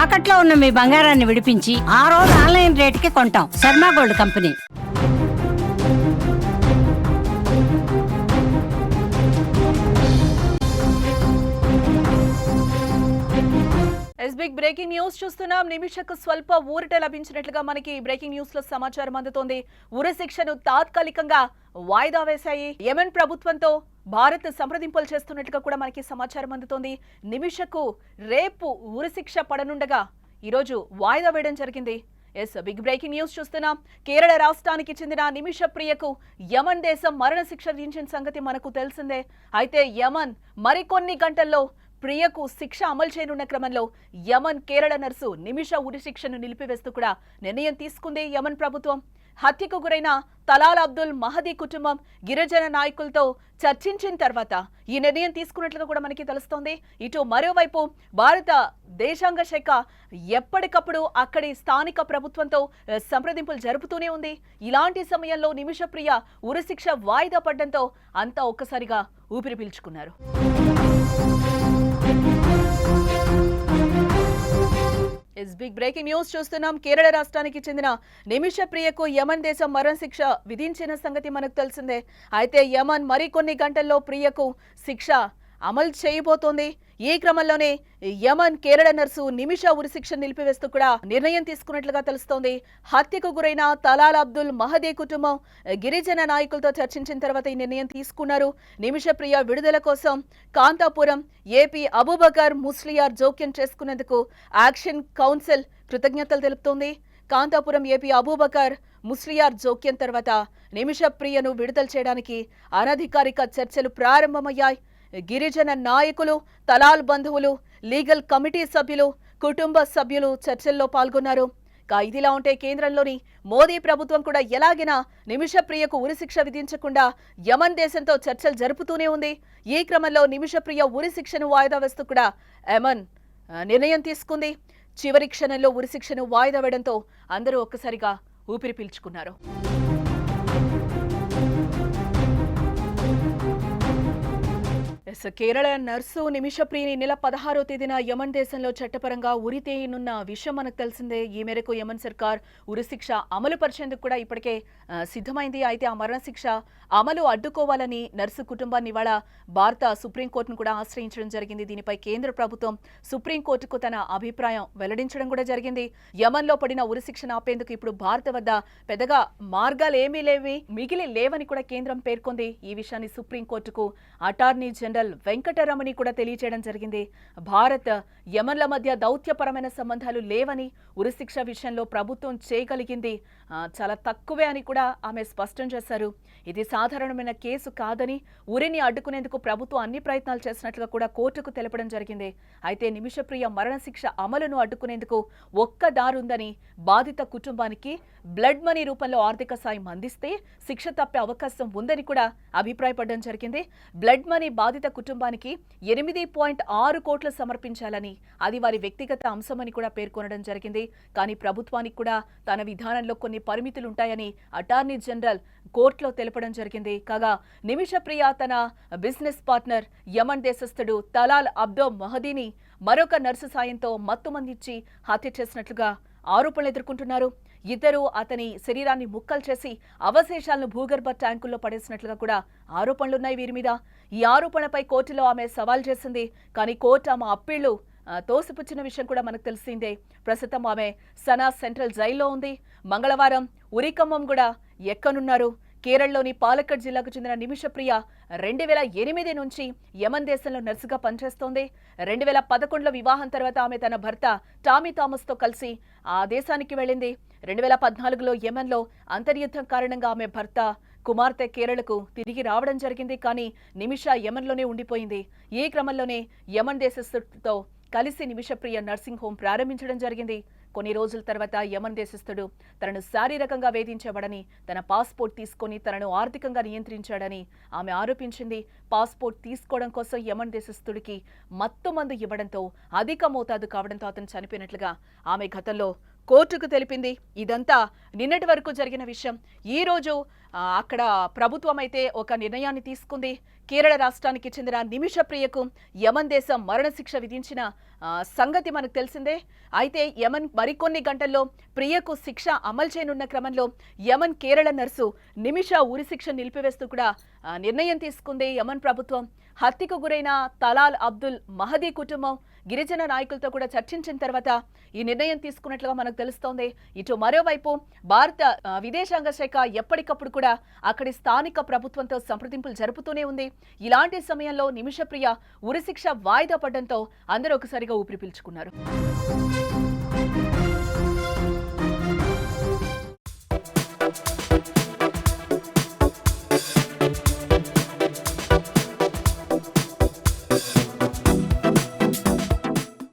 తాకట్లో ఉన్న మీ బంగారాన్ని విడిపించి ఆ రోజు ఆన్లైన్ రేటుకి కొంటాం. Sharma gold company. Big breaking news చూస్తున్నాం. నిమిషకు స్వల్ప ఊరట లభించినట్లుగా మనకి బ్రేకింగ్ న్యూస్ లో సమాచారం అందుతోంది. ఉరి శిక్షను తాత్కాలికంగా వాయిదా వేశాయి యెమెన్ ప్రభుత్వంతో భారత్ సంప్రదింపులు చేస్తున్నట్లుగా కూడా మనకి సమాచారం అందుతోంది. నిమిషకు రేపు ఉరి శిక్ష పడనుండగా ఈరోజు వాయిదా వేయడం జరిగింది. బిగ్ బ్రేకింగ్ న్యూస్ చూస్తున్నాం. కేరళ రాష్ట్రానికి చెందిన నిమిష ప్రియకు యెమెన్ దేశం మరణశిక్ష విధించిన సంగతి మనకు తెలిసిందే. అయితే యెమెన్ మరికొన్ని గంటల్లో ప్రియకు శిక్ష అమలు చేయనున్న క్రమంలో యెమెన్ కేరళ నర్సు నిమిష ఉరి శిక్షను నిలిపివేస్తూ కూడా నిర్ణయం తీసుకుంది యెమెన్ ప్రభుత్వం. హత్యకు గురైన తలాల్ అబ్దుల్ మహదీ కుటుంబం గిరిజన నాయకులతో చర్చించిన తర్వాత ఈ నిర్ణయం తీసుకున్నట్లుగా కూడా మనకి తెలుస్తోంది. ఇటు మరోవైపు భారత దేశాంగ శాఖ ఎప్పటికప్పుడు అక్కడి స్థానిక ప్రభుత్వంతో సంప్రదింపులు జరుపుతూనే ఉంది. ఇలాంటి సమయంలో నిమిష ప్రియ ఉరి శిక్ష వాయిదా పడడంతో అంతా ఒక్కసారిగా ఊపిరి పీల్చుకున్నారు. బిగ్ బ్రేకింగ్ న్యూస్ చూస్తున్నాం. కేరళ రాష్ట్రానికి చెందిన నిమిష ప్రియకు యెమెన్ దేశం మరణశిక్ష విధించిన సంగతి మనకు తెలిసిందే. అయితే యెమెన్ మరికొన్ని గంటల్లో ప్రియకు శిక్ష అమలు చేయబోతోంది. ఈ క్రమంలోనే యెమెన్ కేరళ నర్సు నిమిష ఉరిశిక్ష నిలిపివేస్తూ కూడా నిర్ణయం తీసుకున్నట్లుగా తెలుస్తోంది. హత్యకు గురైన తలాల్ అబ్దుల్ మహదీ కుటుంబం గిరిజన నాయకులతో చర్చించిన తర్వాత ఈ నిర్ణయం తీసుకున్నారు. నిమిష ప్రియ విడుదల కోసం కాంతాపురం ఏపీ అబూబకర్ ముస్లియార్ జోక్యం చేసుకునేందుకు యాక్షన్ కౌన్సిల్ కృతజ్ఞతలు తెలుపుతోంది. కాంతాపురం ఏపీ అబూబకర్ ముస్లియార్ జోక్యం తర్వాత నిమిష ప్రియను విడుదల చేయడానికి అనధికారిక చర్చలు ప్రారంభమయ్యాయి. గిరిజన నాయకులు, తలాల్ బంధువులు, లీగల్ కమిటీ సభ్యులు, కుటుంబ సభ్యులు చర్చల్లో పాల్గొన్నారు. ఇదిలా ఉంటే కేంద్రంలోని మోదీ ప్రభుత్వం కూడా ఎలాగైనా నిమిష ప్రియకు ఉరిశిక్ష విధించకుండా యెమెన్ దేశంతో చర్చలు జరుపుతూనే ఉంది. ఈ క్రమంలో నిమిష ప్రియ ఉరిశిక్షను వాయిదా వేస్తూ కూడా యెమెన్ నిర్ణయం తీసుకుంది. చివరి క్షణంలో ఉరిశిక్షను వాయిదా వేయడంతో అందరూ ఒక్కసారిగా ఊపిరి పీల్చుకున్నారు. కేరళ నర్సు నిమిష ప్రియని నెల 16వ తేదీన యెమెన్ దేశంలో చట్టపరంగా ఉరి తీయనున్న విషయం మనకు తెలిసిందే. ఈ మేరకు యెమెన్ సర్కార్ ఉరిశిక్ష అమలు పరిచేందుకు కూడా ఇప్పటికే సిద్ధమైంది. అయితే ఆ మరణశిక్ష అమలు అడ్డుకోవాలని నర్సు కుటుంబాన్ని ఇవాళ భారత సుప్రీంకోర్టును కూడా ఆశ్రయించడం జరిగింది. దీనిపై కేంద్ర ప్రభుత్వం సుప్రీంకోర్టుకు తన అభిప్రాయం వెల్లడించడం కూడా జరిగింది. యెమెన్లో పడిన ఉరిశిక్షను ఆపేందుకు ఇప్పుడు భారత వద్ద పెద్దగా మార్గాలు మిగిలి లేవని కూడా కేంద్రం పేర్కొంది. ఈ విషయాన్ని సుప్రీంకోర్టుకు అటార్నీ జనరల్ వెంకటరమణి కూడా తెలియజేయడం జరిగింది. భారత్ యెమెన్ల మధ్య దౌత్యపరమైన సంబంధాలు లేవని, ఉరిశిక్ష విషయంలో ప్రభుత్వం చేయగలిగింది చాలా తక్కువే అని కూడా ఆమె స్పష్టం చేశారు. ఇది సాధారణమైన కేసు కాదని, ఉరిని అడ్డుకునేందుకు ప్రభుత్వం అన్ని ప్రయత్నాలు చేసినట్లుగా కూడా కోర్టుకు తెలపడం జరిగింది. అయితే నిమిషప్రియ మరణశిక్ష అమలును అడ్డుకునేందుకు ఒక్క దారుందని, బాధిత కుటుంబానికి బ్లడ్ మనీ రూపంలో ఆర్థిక సాయం అందిస్తే శిక్ష తప్పే అవకాశం ఉందని కూడా అభిప్రాయపడడం జరిగింది. బ్లడ్ మనీ బాధిత కుటుంబానికి 8.6 కోట్లు సమర్పించాలని, అది వారి వ్యక్తిగత అంశమని కూడా పేర్కొనడం జరిగింది. కానీ ప్రభుత్వానికి కూడా తన విధానంలో కొన్ని పరిమితులుంటాయని అటార్నీ జనరల్ కోర్టులో తెలపడం జరిగింది. కాగా నిమిష ప్రియ తన బిజినెస్ పార్ట్నర్ యెమెన్ దేశస్థుడు తలాల్ అబ్దుల్ మహదీని మరొక నర్సు సాయంతో మత్తుమందించి హత్య చేసినట్లుగా ఆరోపణలు ఎదుర్కొంటున్నారు. ఇద్దరు అతని శరీరాన్ని ముక్కలు చేసి అవశేషాలను భూగర్భ ట్యాంకుల్లో పడేసినట్లుగా కూడా ఆరోపణలున్నాయి వీరి మీద. ఈ ఆరోపణపై కోర్టులో ఆమె సవాల్ చేసింది. కానీ కోర్టు ఆమె అప్పీళ్లు తోసిపుచ్చిన విషయం కూడా మనకు తెలిసిందే. ప్రస్తుతం ఆమె సనా సెంట్రల్ జైల్లో ఉంది. మంగళవారం ఉరికమ్మం కూడా ఎక్కనున్నారు. కేరళలోని పాలక్కడ్ జిల్లాకు చెందిన నిమిష ప్రియ 2008 నుంచి యెమెన్ దేశంలో నర్సుగా పనిచేస్తోంది. 2011లో వివాహం తర్వాత ఆమె తన భర్త టామీ థామస్తో కలిసి ఆ దేశానికి వెళ్ళింది. 2014లో యెమెన్లో అంతర్యుద్ధం కారణంగా ఆమె భర్త, కుమార్తె కేరళకు తిరిగి రావడం జరిగింది. కానీ నిమిష యెమెన్లోనే ఉండిపోయింది. ఈ క్రమంలోనే యెమెన్ దేశస్థుడితో కలిసి నిమిషప్రియ నర్సింగ్ హోం ప్రారంభించడం జరిగింది. కొన్ని రోజుల తర్వాత యెమెన్ దేశస్థుడు తనను శారీరకంగా వేధించేవాడని, తన పాస్పోర్ట్ తీసుకొని తనను ఆర్థికంగా నియంత్రించాడని ఆమె ఆరోపించింది. పాస్పోర్ట్ తీసుకోవడం కోసం యెమెన్ దేశస్థుడికి మత్తు మందు ఇవ్వడంతో అధిక మోతాదు కావడంతో అతను చనిపోయినట్లుగా ఆమె గతంలో కోర్టుకు తెలిపింది. ఇదంతా నిన్నటి వరకు జరిగిన విషయం. ఈ రోజు అక్కడ ప్రభుత్వం అయితే ఒక నిర్ణయాన్ని తీసుకుంది. కేరళ రాష్ట్రానికి చెందిన నిమిష ప్రియకు యమన్ దేశం మరణశిక్ష విధించిన సంగతి మనకు తెలిసిందే. అయితే యమన్ మరికొన్ని గంటల్లో ప్రియకు శిక్ష అమలు చేయనున్న క్రమంలో యమన్ కేరళ నర్సు నిమిష ఉరిశిక్ష నిలిపివేస్తూ కూడా నిర్ణయం తీసుకుంది యమన్ ప్రభుత్వం. హత్యకు గురైన తలాల్ అబ్దుల్ మహదీ కుటుంబం గిరిజన నాయకులతో కూడా చర్చించిన తర్వాత ఈ నిర్ణయం తీసుకున్నట్లుగా మనకు తెలుస్తోంది. ఇటు మరోవైపు భారత విదేశాంగ శాఖ ఎప్పటికప్పుడు కూడా అక్కడి స్థానిక ప్రభుత్వంతో సంప్రదింపులు జరుపుతూనే ఉంది. ఇలాంటి సమయంలో నిమిషప్రియ ఉరిశిక్ష వాయిదా పడడంతో అందరూ ఒకసారిగా ఊపిరి పీల్చుకున్నారు.